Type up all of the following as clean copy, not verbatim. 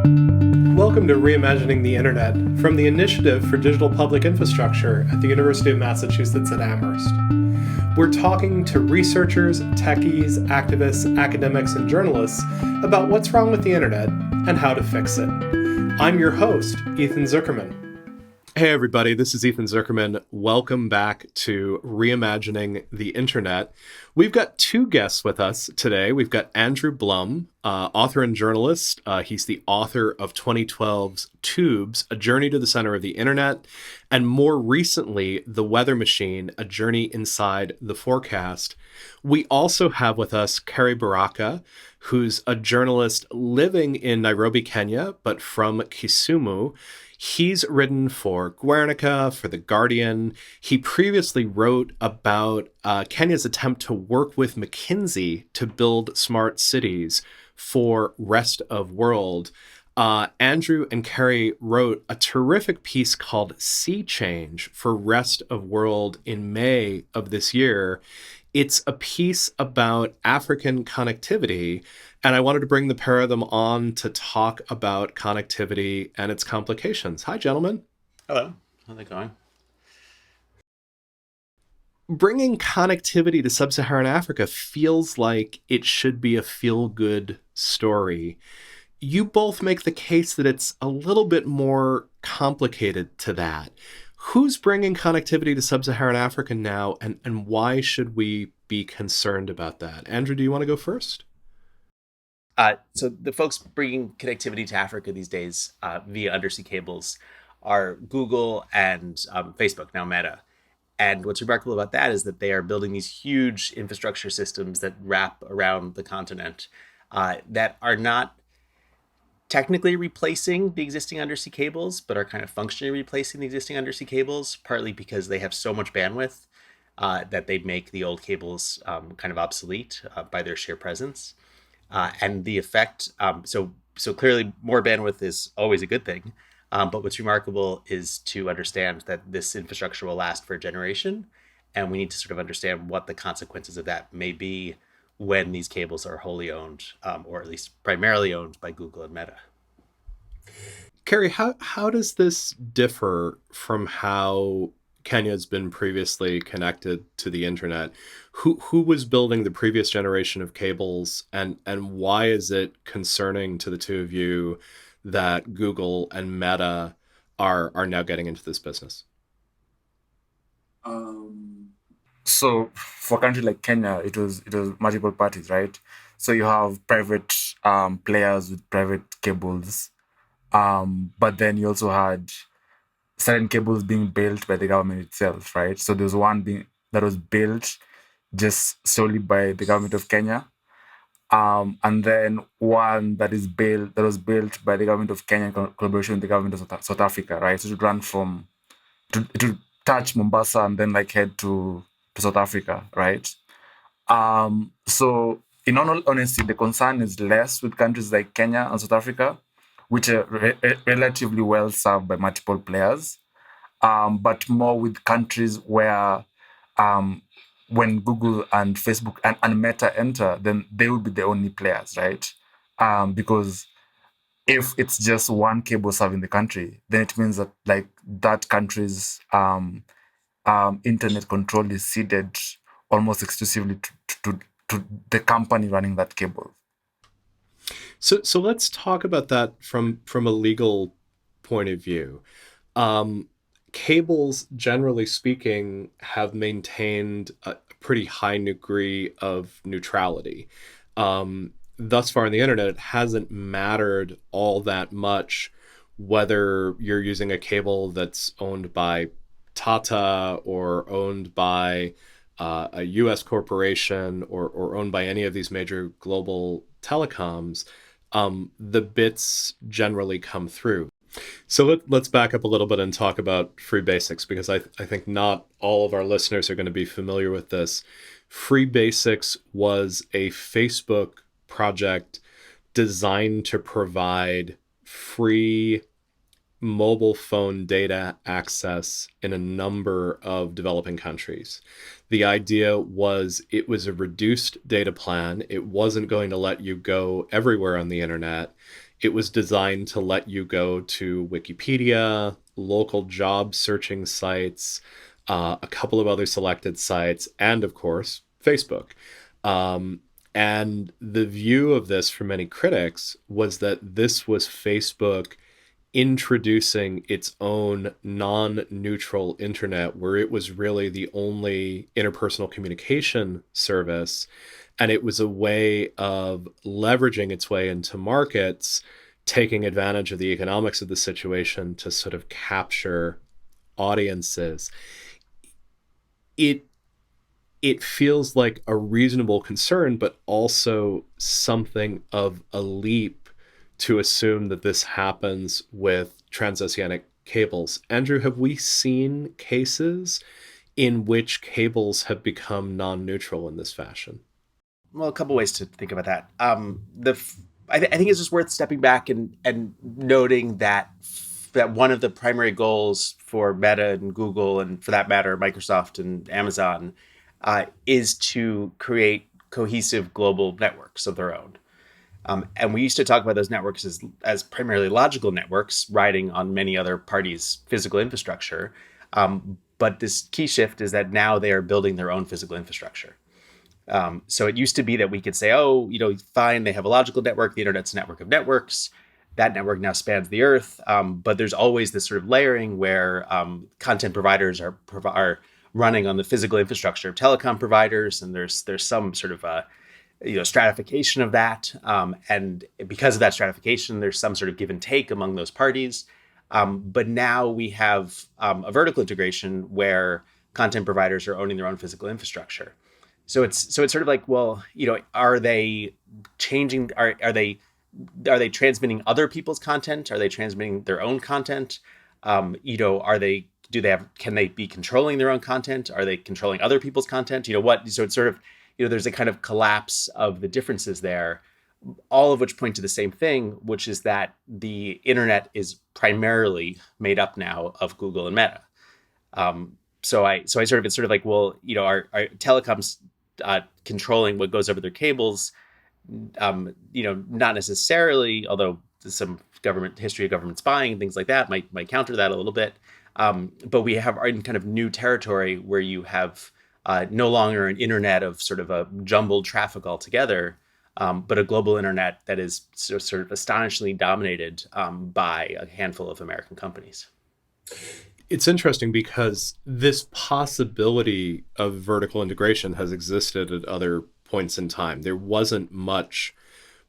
Welcome to Reimagining the Internet from the Initiative for Digital Public Infrastructure at the University of Massachusetts at Amherst. We're talking to researchers, techies, activists, academics, and journalists about what's wrong with the Internet and how to fix it. I'm your host, Ethan Zuckerman. Hey everybody, this is Ethan Zuckerman. Welcome back to Reimagining the Internet. We've got two guests with us today. We've got Andrew Blum, author and journalist. He's the author of 2012's Tubes, A Journey to the Center of the Internet, and more recently, The Weather Machine, A Journey Inside the Forecast. We also have with us Carey Baraka, who's a journalist living in Nairobi, Kenya, but from Kisumu. He's written for Guernica, for The Guardian. He previously wrote about Kenya's attempt to work with McKinsey to build smart cities for rest of world. Andrew and Carey wrote a terrific piece called Sea Change for Rest of World in May of this year. It's a piece about African connectivity, and I wanted to bring the pair of them on to talk about connectivity and its complications. Hi, gentlemen. Hello. How's it going? Bringing connectivity to sub-Saharan Africa feels like it should be a feel-good story. You both make the case that it's a little bit more complicated to that. Who's bringing connectivity to sub-Saharan Africa now, and why should we be concerned about that? Andrew, do you want to go first? So the folks bringing connectivity to Africa these days via undersea cables are Google and Facebook, now Meta. And what's remarkable about that is that they are building these huge infrastructure systems that wrap around the continent that are not technically replacing the existing undersea cables, but are kind of functionally replacing the existing undersea cables, partly because they have so much bandwidth that they make the old cables kind of obsolete by their sheer presence. And the effect, so clearly more bandwidth is always a good thing. But what's remarkable is to understand that this infrastructure will last for a generation. And we need to sort of understand what the consequences of that may be when these cables are wholly owned, or at least primarily owned by Google and Meta. Carey, how does this differ from how Kenya's been previously connected to the internet? Who was building the previous generation of cables, and why is it concerning to the two of you that Google and Meta are now getting into this business? So for a country like Kenya, it was multiple parties, right? So you have private players with private cables, but then you also had certain cables being built by the government itself, right? So there was one that was built just solely by the government of Kenya, and then one that was built by the government of Kenya in collaboration with the government of South Africa, right? So it would touch Mombasa and then like head to South Africa, right? So in all honesty, the concern is less with countries like Kenya and South Africa, which are relatively well served by multiple players, but more with countries where when Google and Facebook and Meta enter, then they will be the only players, right? Because if it's just one cable serving the country, then it means that like that country's internet control is ceded almost exclusively to the company running that cable. So let's talk about that from a legal point of view. Cables, generally speaking, have maintained a pretty high degree of neutrality. Thus far in the internet, it hasn't mattered all that much whether you're using a cable that's owned by Tata or owned by a US corporation or owned by any of these major global telecoms. The bits generally come through. So let's back up a little bit and talk about Free Basics, because I think not all of our listeners are going to be familiar with this. Free Basics was a Facebook project designed to provide free mobile phone data access in a number of developing countries. The idea was it was a reduced data plan. It wasn't going to let you go everywhere on the internet. It was designed to let you go to Wikipedia, local job searching sites, a couple of other selected sites, and of course, Facebook. And the view of this for many critics was that this was Facebook introducing its own non-neutral internet, where it was really the only interpersonal communication service, and it was a way of leveraging its way into markets, taking advantage of the economics of the situation to sort of capture audiences. It feels like a reasonable concern, but also something of a leap to assume that this happens with transoceanic cables. Andrew, have we seen cases in which cables have become non-neutral in this fashion? Well, a couple ways to think about that. I think it's just worth stepping back and noting that one of the primary goals for Meta and Google, and for that matter, Microsoft and Amazon, is to create cohesive global networks of their own. And we used to talk about those networks as primarily logical networks riding on many other parties' physical infrastructure. But this key shift is that now they are building their own physical infrastructure. So it used to be that we could say, oh, fine, they have a logical network. The internet's a network of networks. That network now spans the earth. But there's always this sort of layering where content providers are running on the physical infrastructure of telecom providers. And there's some sort of stratification of that. And because of that stratification, there's some sort of give and take among those parties. But now we have a vertical integration where content providers are owning their own physical infrastructure. So it's sort of like, well, are they changing? Are they transmitting other people's content? Are they transmitting their own content? Can they be controlling their own content? Are they controlling other people's content? So it's sort of, there's a kind of collapse of the differences there, all of which point to the same thing, which is that the internet is primarily made up now of Google and Meta. It's sort of like, well, are telecoms controlling what goes over their cables? Not necessarily, although some history of government spying and things like that might counter that a little bit. But we are in kind of new territory where you have no longer an internet of sort of a jumbled traffic altogether, but a global internet that is sort of astonishingly dominated by a handful of American companies. It's interesting because this possibility of vertical integration has existed at other points in time. There wasn't much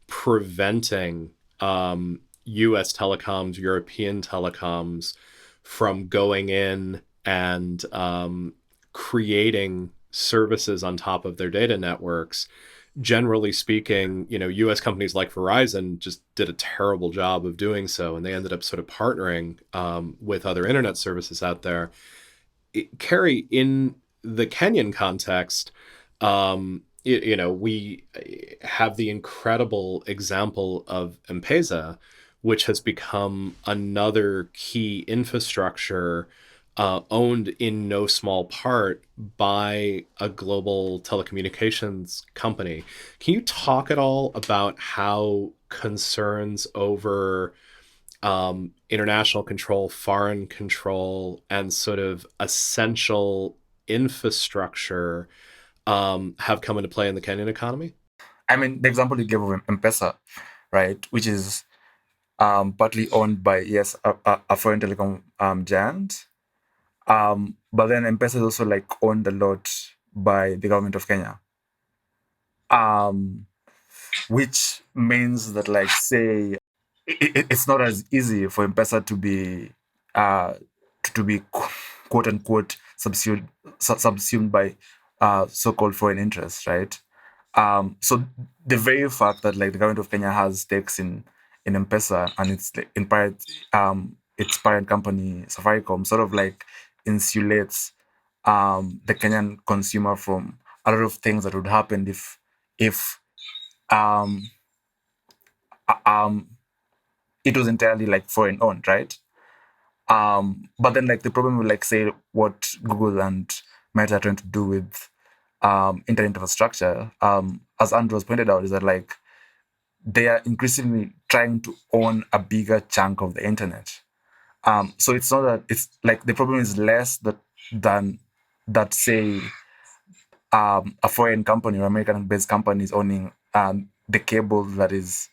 preventing US telecoms, European telecoms from going in and creating services on top of their data networks. Generally speaking, US companies like Verizon just did a terrible job of doing so, and they ended up sort of partnering with other internet services out there. Carey, in the Kenyan context, we have the incredible example of M-Pesa, which has become another key infrastructure owned in no small part by a global telecommunications company. Can you talk at all about how concerns over international control, foreign control, and sort of essential infrastructure have come into play in the Kenyan economy? I mean, the example you gave of M-Pesa, right, which is partly owned by, yes, a foreign telecom giant. But then M-Pesa is also like owned a lot by the government of Kenya. Which means that, like, say, it's not as easy for M-Pesa to be quote unquote subsumed by so-called foreign interests, right? So the very fact that, like, the government of Kenya has stakes in M-Pesa and its in part its parent company Safaricom sort of like insulates the Kenyan consumer from a lot of things that would happen if it was entirely like foreign owned, right? But then, like, the problem with, like, say, what Google and Meta are trying to do with internet infrastructure, as Andrew has pointed out, is that, like, they are increasingly trying to own a bigger chunk of the internet. So it's not that it's like the problem is less than that, say, a foreign company or American-based company is owning the cable that is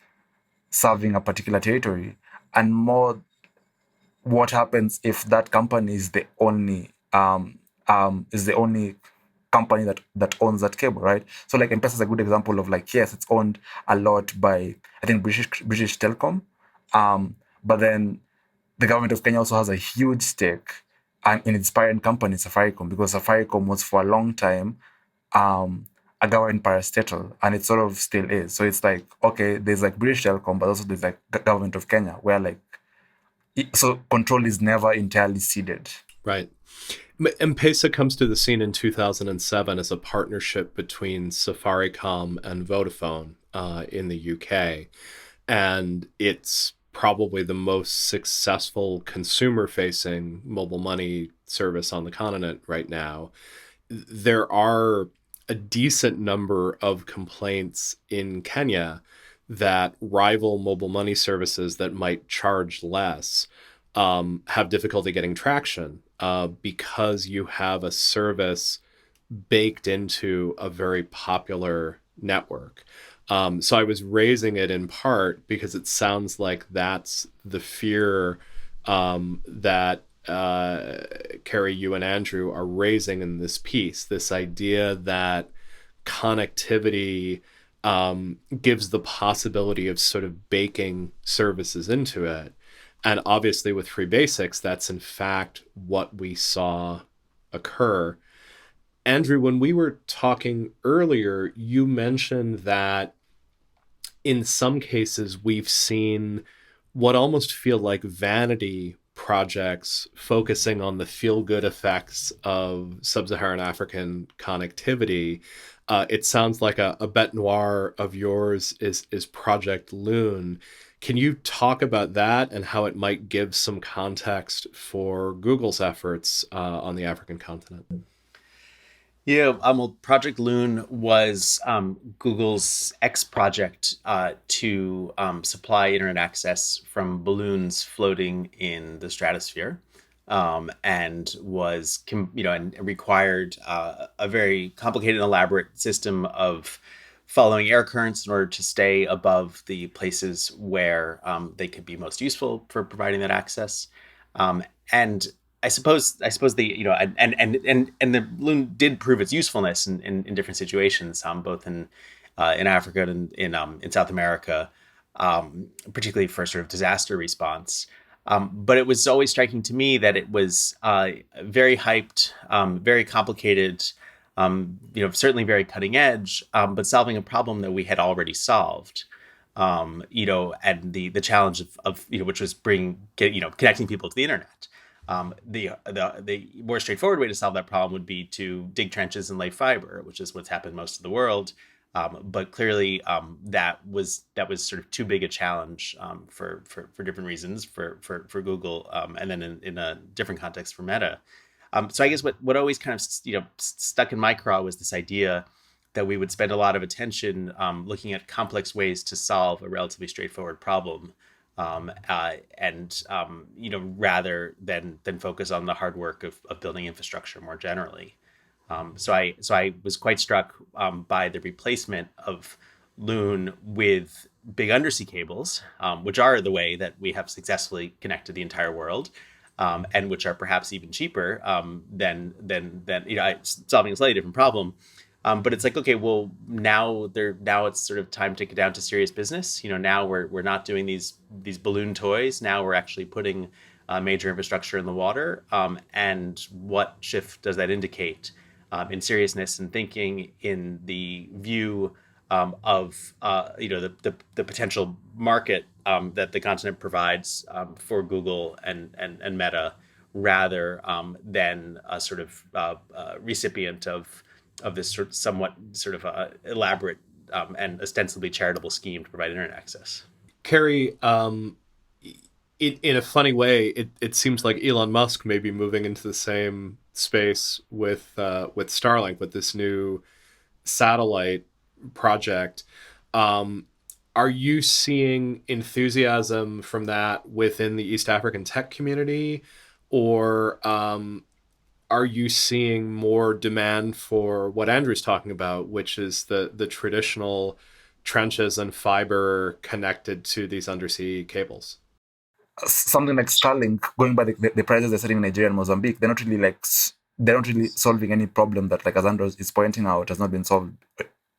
serving a particular territory, and more what happens if that company is the only company that owns that cable, right? So like M-Pesa is a good example of like, yes, it's owned a lot by, I think, British Telecom, but then the government of Kenya also has a huge stake in its parent company, Safaricom, because Safaricom was for a long time a government parastatal, and it sort of still is. So it's like, okay, there's like British Telecom, but also there's like government of Kenya, where like, so control is never entirely ceded. Right. M-Pesa comes to the scene in 2007 as a partnership between Safaricom and Vodafone in the UK. And it's probably the most successful consumer-facing mobile money service on the continent right now. There are a decent number of complaints in Kenya that rival mobile money services that might charge less have difficulty getting traction because you have a service baked into a very popular network. So I was raising it in part because it sounds like that's the fear that Carey, you and Andrew are raising in this piece, this idea that connectivity gives the possibility of sort of baking services into it. And obviously with Free Basics, that's in fact what we saw occur. Andrew, when we were talking earlier, you mentioned that in some cases we've seen what almost feel like vanity projects focusing on the feel-good effects of sub-Saharan African connectivity. It sounds like a bête noire of yours is Project Loon. Can you talk about that and how it might give some context for Google's efforts on the African continent? Yeah, well, Project Loon was Google's X project to supply internet access from balloons floating in the stratosphere, and was and required a very complicated and elaborate system of following air currents in order to stay above the places where they could be most useful for providing that access. And I suppose the and the balloon did prove its usefulness in different situations, both in Africa and in South America, particularly for sort of disaster response. But it was always striking to me that it was very hyped, very complicated, certainly very cutting edge, but solving a problem that we had already solved. And the challenge of which was connecting people to the internet. The more straightforward way to solve that problem would be to dig trenches and lay fiber, which is what's happened most of the world. But clearly, that was sort of too big a challenge for different reasons for Google, and then in a different context for Meta. So I guess what always kind of stuck in my craw was this idea that we would spend a lot of attention looking at complex ways to solve a relatively straightforward problem. Rather than focus on the hard work of building infrastructure more generally. So I was quite struck by the replacement of Loon with big undersea cables, which are the way that we have successfully connected the entire world, and which are perhaps even cheaper than solving a slightly different problem. But it's like, okay, well, now it's sort of time to get down to serious business. Now we're not doing these balloon toys. Now we're actually putting major infrastructure in the water. And what shift does that indicate in seriousness and thinking, in the view of the potential market that the continent provides for Google and Meta, rather than a sort of recipient of this somewhat elaborate and ostensibly charitable scheme to provide internet access. Carey, in a funny way, it seems like Elon Musk may be moving into the same space with Starlink, with this new satellite project. are you seeing enthusiasm from that within the East African tech community, or are you seeing more demand for what Andrew's talking about, which is the traditional trenches and fiber connected to these undersea cables? Something like Starlink, going by the prices they're setting in Nigeria and Mozambique, they're not really solving any problem that, like, as Andrew is pointing out, has not been solved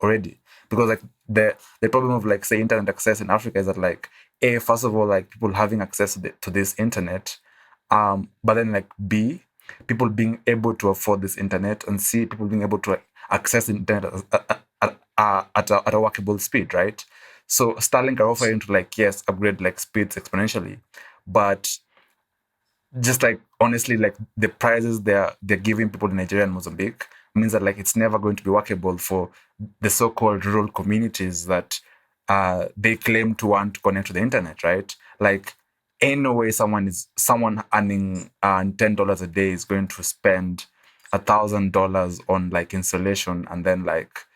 already. Because, like, the problem of, like, say, internet access in Africa is that, like, A, first of all, like, people having access to this internet, but then, like, B, people being able to afford this internet, and C, people being able to access the internet at a workable speed, right? So Starlink are offering to, like, yes, upgrade, like, speeds exponentially, but just, like, honestly, like, the prices they're giving people in Nigeria and Mozambique means that, like, it's never going to be workable for the so-called rural communities that they claim to want to connect to the internet, right? Like, ain't no way someone earning $10 a day is going to spend $1,000 on, like, installation, and then, like,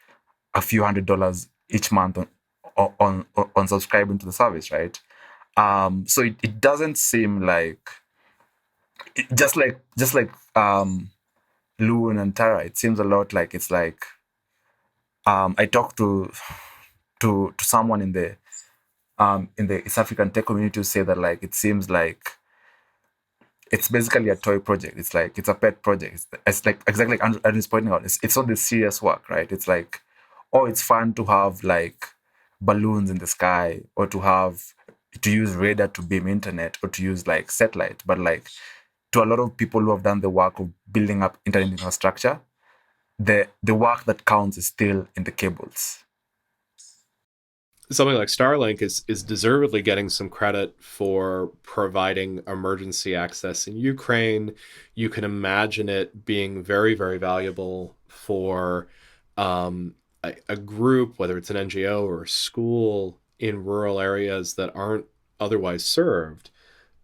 a few $100s each month on subscribing to the service, right? So it doesn't seem like just like Loon and Tara. It seems a lot like it's like I talked to someone in the East African tech community to say that, like, it seems like it's basically a toy project. It's like it's a pet project. It's like exactly like Andrew's pointing out. It's not the serious work, right? It's like, oh, it's fun to have, like, balloons in the sky, or to use radar to beam internet, or to use, like, satellite. But, like, to a lot of people who have done the work of building up internet infrastructure, the work that counts is still in the cables. Something like Starlink is deservedly getting some credit for providing emergency access in Ukraine. You can imagine it being very, very valuable for a group, whether it's an NGO or a school in rural areas that aren't otherwise served,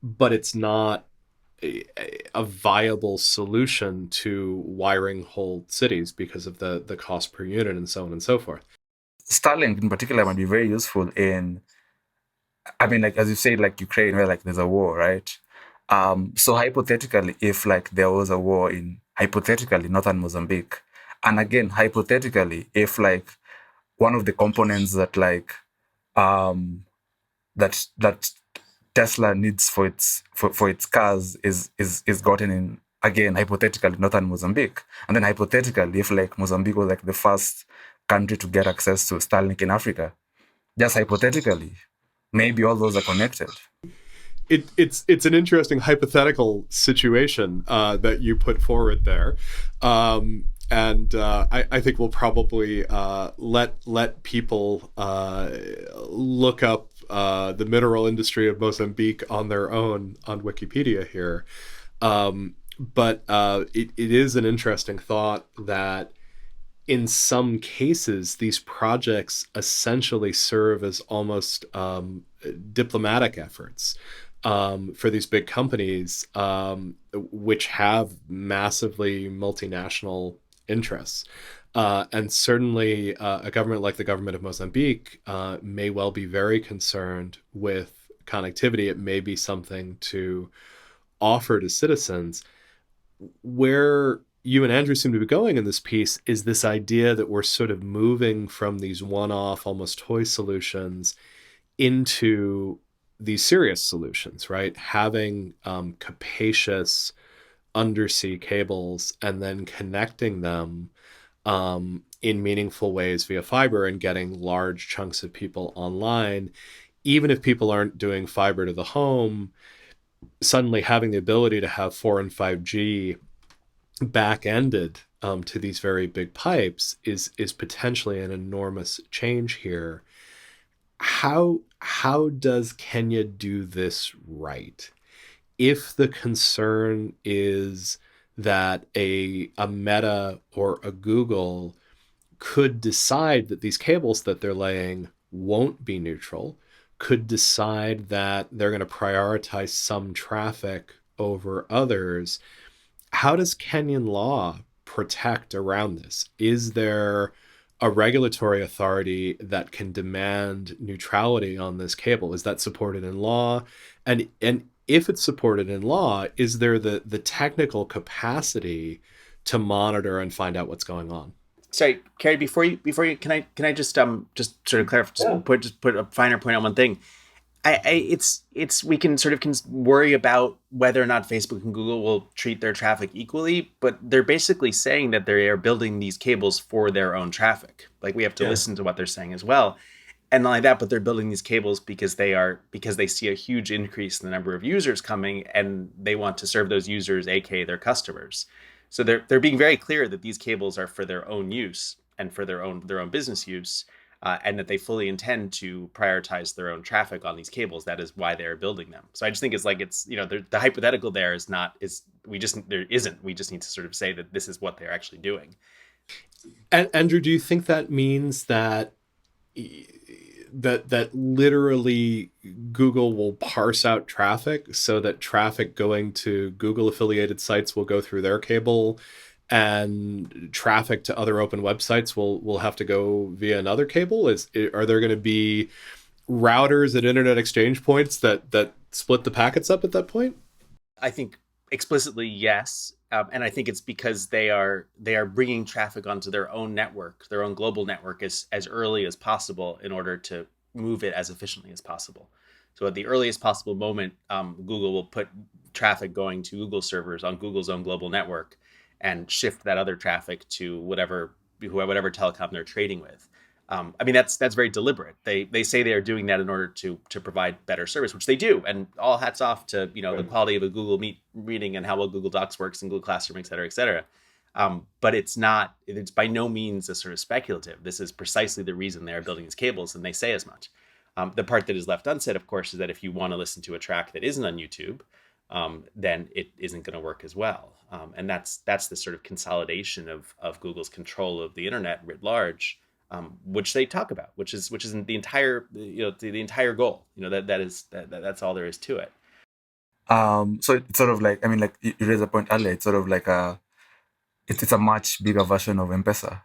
but it's not a viable solution to wiring whole cities because of the cost per unit and so on and so forth. Starlink in particular might be very useful in, I mean, like, as you say, like, Ukraine, where, like, there's a war, right? So hypothetically, if, like, there was a war in, hypothetically, northern Mozambique, and again, hypothetically, if, like, one of the components that, like, that Tesla needs for its cars is gotten in, again, hypothetically, northern Mozambique, and then hypothetically, if, like, Mozambique was, like, the first country to get access to Starlink in Africa, just hypothetically, maybe all those are connected. It's an interesting hypothetical situation that you put forward there, and I think we'll probably let people look up the mineral industry of Mozambique on their own on Wikipedia here. But it is an interesting thought that in some cases, these projects essentially serve as almost diplomatic efforts for these big companies, which have massively multinational interests. And certainly a government like the government of Mozambique may well be very concerned with connectivity. It may be something to offer to citizens. Where you and Andrew seem to be going in this piece is this idea that we're sort of moving from these one-off, almost toy solutions into these serious solutions, right? Having capacious undersea cables and then connecting them in meaningful ways via fiber and getting large chunks of people online. Even if people aren't doing fiber to the home, suddenly having the ability to have 4 and 5G back-ended to these very big pipes is potentially an enormous change here. How does Kenya do this right? If the concern is that a Meta or a Google could decide that these cables that they're laying won't be neutral, could decide that they're going to prioritize some traffic over others, how does Kenyan law protect around this? Is there a regulatory authority that can demand neutrality on this cable? Is that supported in law? And if it's supported in law, is there the technical capacity to monitor and find out what's going on? Sorry, Carey, before you can I just sort of clarify, just put a finer point on one thing. It's we can sort of worry about whether or not Facebook and Google will treat their traffic equally, but they're basically saying that they are building these cables for their own traffic. Like, we have to listen to what they're saying as well. And not only that, but they're building these cables because they see a huge increase in the number of users coming, and they want to serve those users, aka their customers. So they're being very clear that these cables are for their own use and for their own business use, and that they fully intend to prioritize their own traffic on these cables. That is why they're building them. So I just think it's the hypothetical there is not is we just there isn't we just need to sort of say that this is what they're actually doing. And Andrew, do you think that means that that literally Google will parse out traffic so that traffic going to Google affiliated sites will go through their cable, and traffic to other open websites will have to go via another cable? Are there going to be routers at internet exchange points that split the packets up at that point? I think explicitly yes, and I think it's because they are bringing traffic onto their own network, their own global network, as early as possible in order to move it as efficiently as possible. So at the earliest possible moment, Google will put traffic going to Google servers on Google's own global network and shift that other traffic to whatever telecom they're trading with. I mean, that's very deliberate. They say they are doing that in order to provide better service, which they do. And all hats off to the quality of a Google Meet meeting and how well Google Docs works and Google Classroom, et cetera, et cetera. But it's by no means a sort of speculative. This is precisely the reason they are building these cables, and they say as much. The part that is left unsaid, of course, is that if you want to listen to a track that isn't on YouTube, then it isn't going to work as well. And that's the sort of consolidation of Google's control of the internet writ large, which they talk about, which is the entire the entire goal. That's all there is to it. So it's sort of like, I mean, like you raised a point earlier. It's sort of like it's a much bigger version of M-Pesa,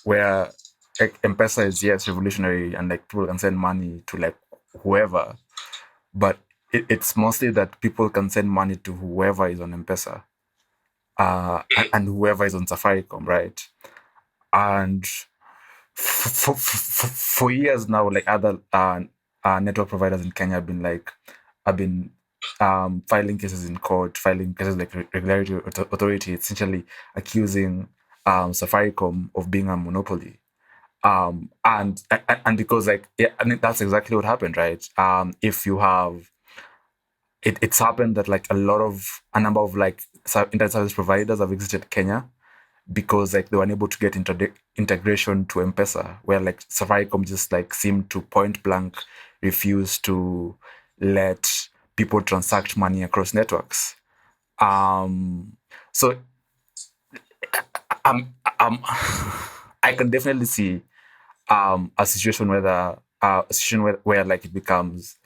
where like M-Pesa is, yes, revolutionary, and like people can send money to like whoever, but it's mostly that people can send money to whoever is on M-Pesa, and whoever is on Safaricom, right? And for years now, like other network providers in Kenya have been filing cases in court, filing cases like regulatory authority, essentially accusing Safaricom of being a monopoly. And because like, yeah, I mean, that's exactly what happened, right? If you have it's happened that like a number of like internet service providers have exited Kenya because like they were unable to get integration to M-Pesa, where like Safaricom just like seemed to point blank refuse to let people transact money across networks. So I can definitely see a situation where like it becomes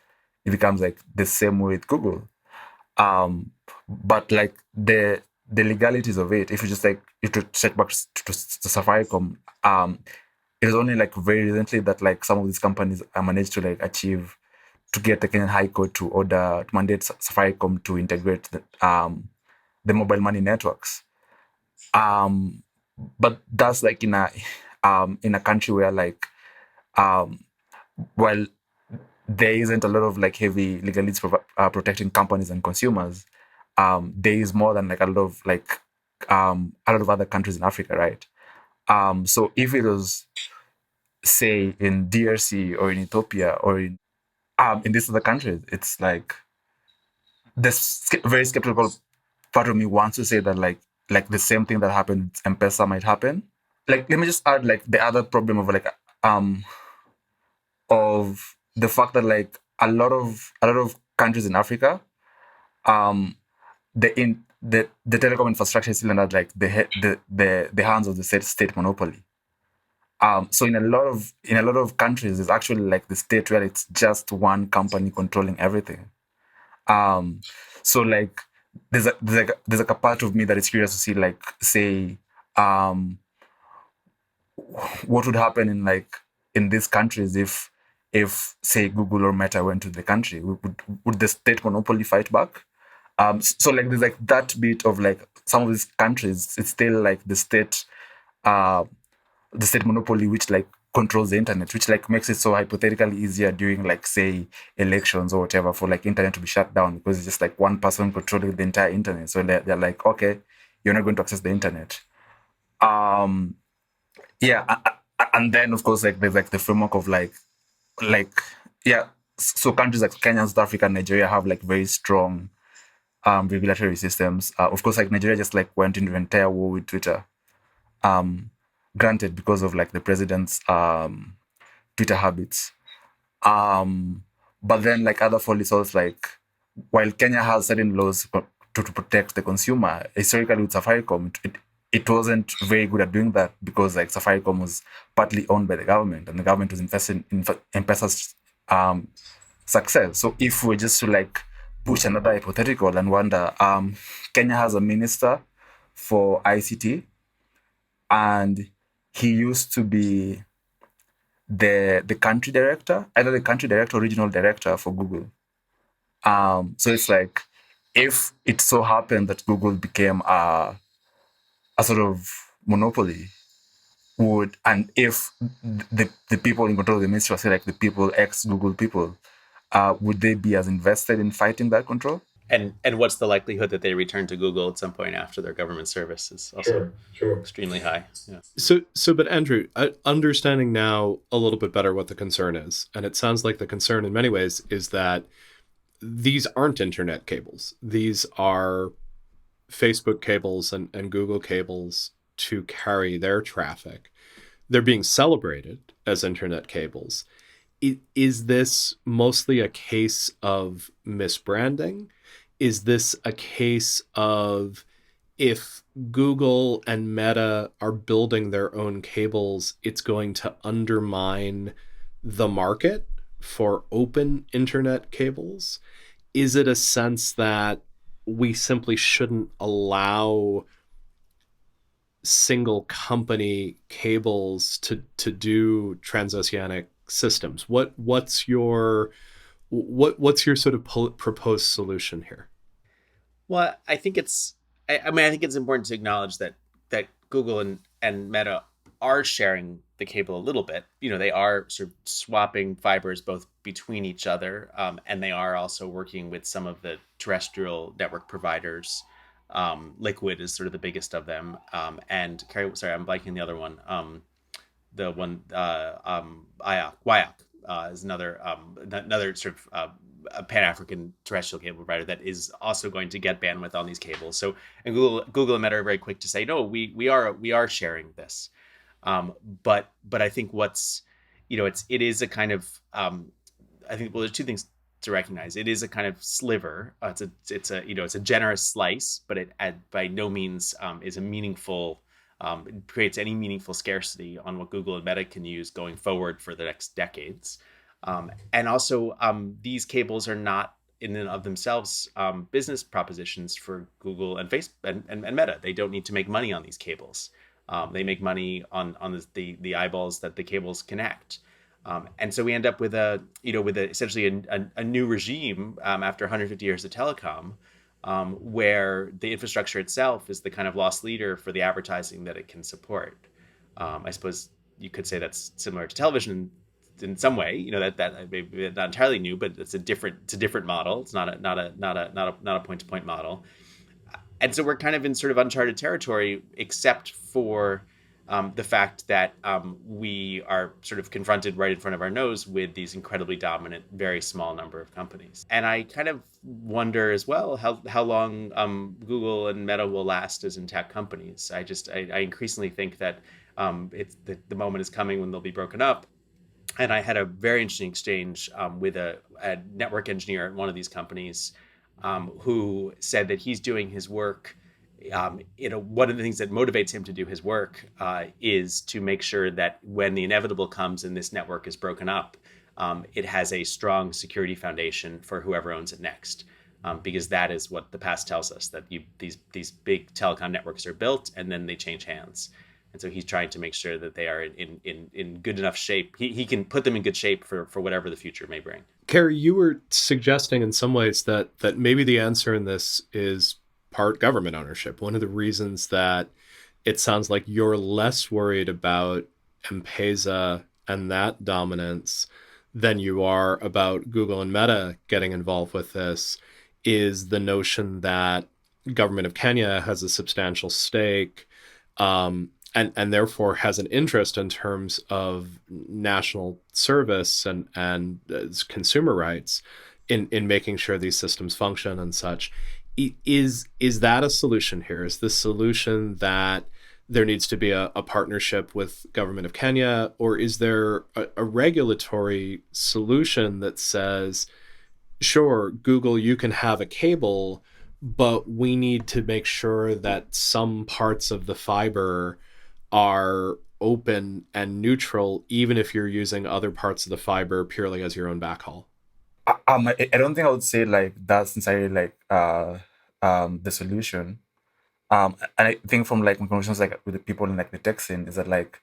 like the same way with Google. But like the legalities of it, if you just like if you check back to Safaricom, it was only like very recently that like some of these companies managed to like achieve to get the Kenyan High Court to mandate Safaricom to integrate the mobile money networks. But that's like in a country where like while there isn't a lot of like heavy legalities protecting companies and consumers, there is more than like a lot of other countries in Africa, right? So if it was, say, in DRC or in Ethiopia or in these other countries, it's like this very skeptical part of me wants to say that like the same thing that happened with M-Pesa might happen. Like, let me just add like the other problem of like of the fact that like a lot of countries in Africa, the telecom infrastructure is still under like the hands of the state monopoly. So in a lot of countries, it's actually like the state where it's just one company controlling everything. So like there's a part of me that is curious to see like, say, what would happen in these countries if say Google or Meta went to the country? Would the state monopoly fight back? So like there's like that bit of like some of these countries, it's still like uh, the state monopoly which like controls the internet, which like makes it so hypothetically easier during like say elections or whatever for like internet to be shut down because it's just like one person controlling the entire internet. So they're like, okay, you're not going to access the internet. Um, yeah, and then of course like there's like the framework of like yeah. So countries like Kenya, South Africa, and Nigeria have like very strong regulatory systems. Of course, like Nigeria just like went into an entire war with Twitter. Um, Granted, because of like the president's Twitter habits. But then like other follies also like while Kenya has certain laws to protect the consumer, historically with Safaricom, it wasn't very good at doing that because like Safaricom was partly owned by the government and the government was investing in M-Pesa's success. So if we're just to like push another hypothetical and wonder, Kenya has a minister for ICT and he used to be the country director, either the country director or regional director for Google. So it's like if it so happened that Google became a sort of monopoly, and if the people in control of the ministry, say like the people ex Google people, would they be as invested in fighting that control? And what's the likelihood that they return to Google at some point after their government service is also Sure. extremely high. Yeah. But Andrew, understanding now a little bit better what the concern is, and it sounds like the concern in many ways is that these aren't internet cables. These are Facebook cables and Google cables to carry their traffic. They're being celebrated as internet cables. Is this mostly a case of misbranding? Is this a case of if Google and Meta are building their own cables, it's going to undermine the market for open internet cables? Is it a sense that we simply shouldn't allow single company cables to do transoceanic systems? What's your sort of proposed solution here? Well, I think I mean, I think it's important to acknowledge that Google and Meta are sharing the cable a little bit. You know, they are sort of swapping fibers both between each other, and they are also working with some of the terrestrial network providers. Liquid is sort of the biggest of them, and sorry, I'm blanking the other one. The one IOC is another sort of a Pan-African terrestrial cable provider that is also going to get bandwidth on these cables. So, and Google and Meta are very quick to say, no, we are sharing this. But I think it is a kind of I think there's two things to recognize. It is a kind of sliver. It's a generous slice, but it by no means is a meaningful. It creates any meaningful scarcity on what Google and Meta can use going forward for the next decades. And also, these cables are not in and of themselves business propositions for Google and Facebook and Meta. They don't need to make money on these cables. They make money on the eyeballs that the cables connect. And so we end up with essentially a new regime after 150 years of telecom, where the infrastructure itself is the kind of lost leader for the advertising that it can support. I suppose you could say that's similar to television in some way. That maybe not entirely new, but it's a different model. It's not a point-to-point model. And so we're kind of in sort of uncharted territory, except for the fact that we are sort of confronted right in front of our nose with these incredibly dominant, very small number of companies. And I kind of wonder as well how long Google and Meta will last as in tech companies. I increasingly think that it's the moment is coming when they'll be broken up. And I had a very interesting exchange with a network engineer at one of these companies who said that he's doing his work. One of the things that motivates him to do his work is to make sure that when the inevitable comes and this network is broken up, it has a strong security foundation for whoever owns it next. Because that is what the past tells us, that these big telecom networks are built and then they change hands. And so he's trying to make sure that they are in good enough shape. He can put them in good shape for whatever the future may bring. Carey, you were suggesting in some ways that maybe the answer in this is part government ownership. One of the reasons that it sounds like you're less worried about M-Pesa and that dominance than you are about Google and Meta getting involved with this is the notion that government of Kenya has a substantial stake, and therefore has an interest in terms of national service and consumer rights in making sure these systems function and such. Is that a solution here? Is the solution that there needs to be a partnership with government of Kenya, or is there a regulatory solution that says, sure, Google, you can have a cable, but we need to make sure that some parts of the fiber are open and neutral, even if you're using other parts of the fiber purely as your own backhaul? I don't think I would say like that's necessarily like the solution. And I think from like my conversations like with the people in like the tech scene is that like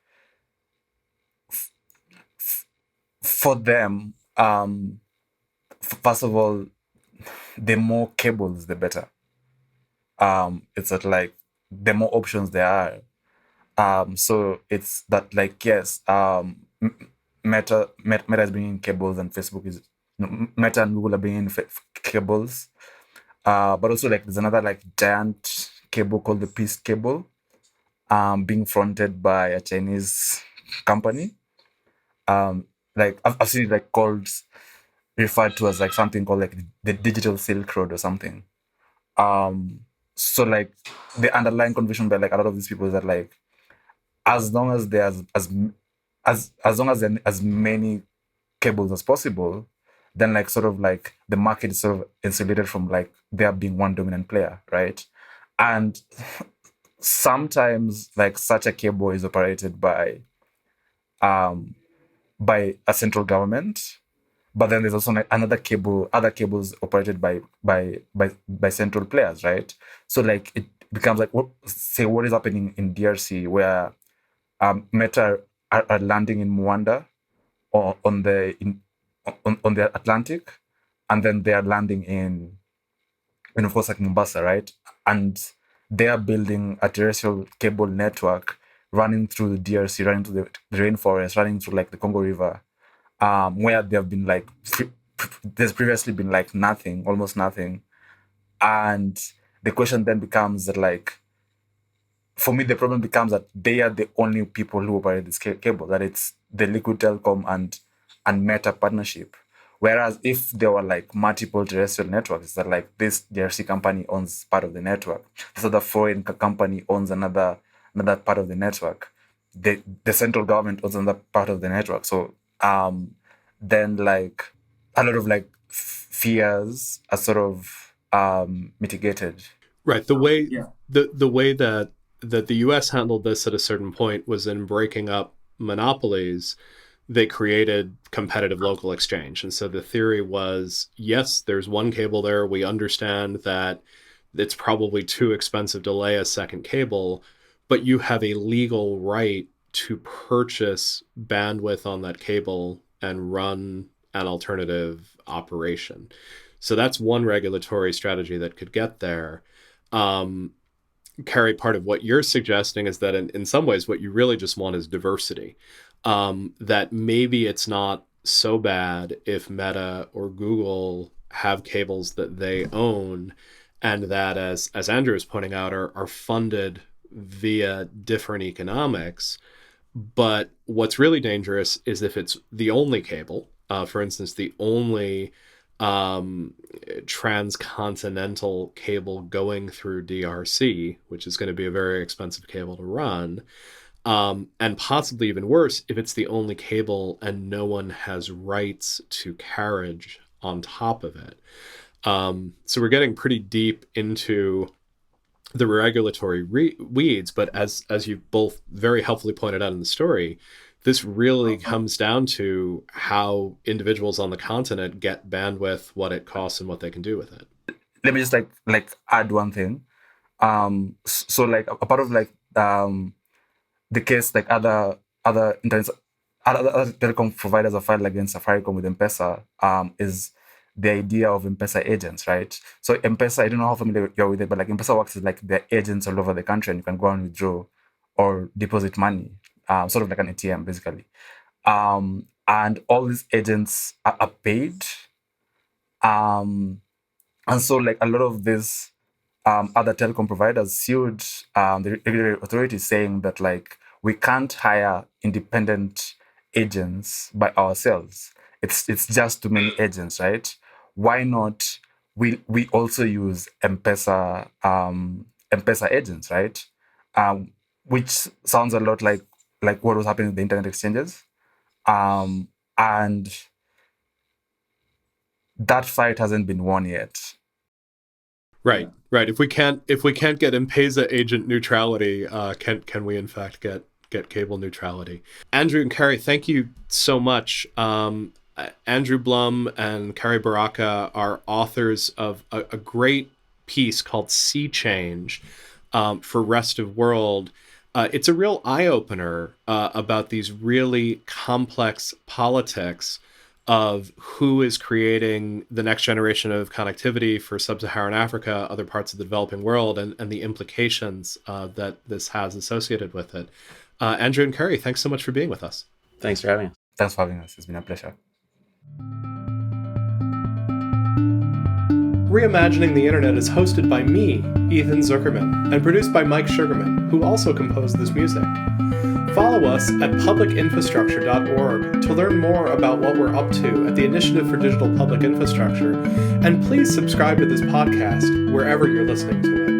for them, first of all, the more cables, the better. It's that like the more options there are. So it's that like yes, Meta is bringing cables and Facebook is Meta and Google are bringing cables. But also like there's another like giant cable called the Peace Cable, being fronted by a Chinese company. Like I've seen it like called referred to as like something called like the digital Silk Road or something. So like the underlying conviction by like a lot of these people is that like as long as there's as long as there are as many cables as possible, then like sort of like the market is sort of insulated from like there being one dominant player, right? And sometimes like such a cable is operated by a central government, but then there's also like other cables operated by central players, right? So like it becomes like what is happening in DRC where Meta are landing in Mwanda or on the Atlantic, and then they are landing in of course like Mombasa, right? And they are building a terrestrial cable network running through the DRC, running through the rainforest, running through like the Congo River, where there have been like there's previously been like nothing, almost nothing, and the question then becomes that like for me the problem becomes that they are the only people who operate this cable, that it's the Liquid Telecom and Meta partnership. Whereas if there were like multiple terrestrial networks, that like this DRC company owns part of the network, this other foreign company owns another part of the network, the central government owns another part of the network. So then like a lot of like fears are sort of mitigated. Right. The way the way that the US handled this at a certain point was in breaking up monopolies. They created competitive local exchange. And so the theory was, yes, there's one cable there. We understand that it's probably too expensive to lay a second cable, but you have a legal right to purchase bandwidth on that cable and run an alternative operation. So that's one regulatory strategy that could get there. Carey, part of what you're suggesting is that in some ways, what you really just want is diversity. That maybe it's not so bad if Meta or Google have cables that they own, and that, as Andrew is pointing out, are funded via different economics. But what's really dangerous is if it's the only cable, for instance, the only transcontinental cable going through DRC, which is going to be a very expensive cable to run. And possibly even worse, if it's the only cable and no one has rights to carriage on top of it. So we're getting pretty deep into the regulatory weeds, but as you both very helpfully pointed out in the story, this really comes down to how individuals on the continent get bandwidth, what it costs, and what they can do with it. Let me just like add one thing. So like a part of like the case like other internet other telecom providers have filed against Safaricom with M-Pesa is the idea of M-Pesa agents, right? So M-Pesa, I don't know how familiar you're with it, but like M-Pesa works is like the agents all over the country, and you can go and withdraw or deposit money, sort of like an ATM, basically. And all these agents are paid. And so like a lot of these other telecom providers sued the regulatory authority, saying that like we can't hire independent agents by ourselves. It's just too many agents, right? Why not we also use M-Pesa M-Pesa agents, right? Which sounds a lot like what was happening with the internet exchanges. And that fight hasn't been won yet. Right. If we can't get M-Pesa agent neutrality, can we in fact get cable neutrality? Andrew and Carey, thank you so much. Andrew Blum and Carey Baraka are authors of a great piece called Sea Change for Rest of World. It's a real eye-opener about these really complex politics of who is creating the next generation of connectivity for sub-Saharan Africa, other parts of the developing world, and the implications that this has associated with it. Andrew and Carey, thanks so much for being with us. Thanks for having us. Thanks for having us. It's been a pleasure. Reimagining the Internet is hosted by me, Ethan Zuckerman, and produced by Mike Sugarman, who also composed this music. Follow us at publicinfrastructure.org to learn more about what we're up to at the Initiative for Digital Public Infrastructure, and please subscribe to this podcast wherever you're listening to it.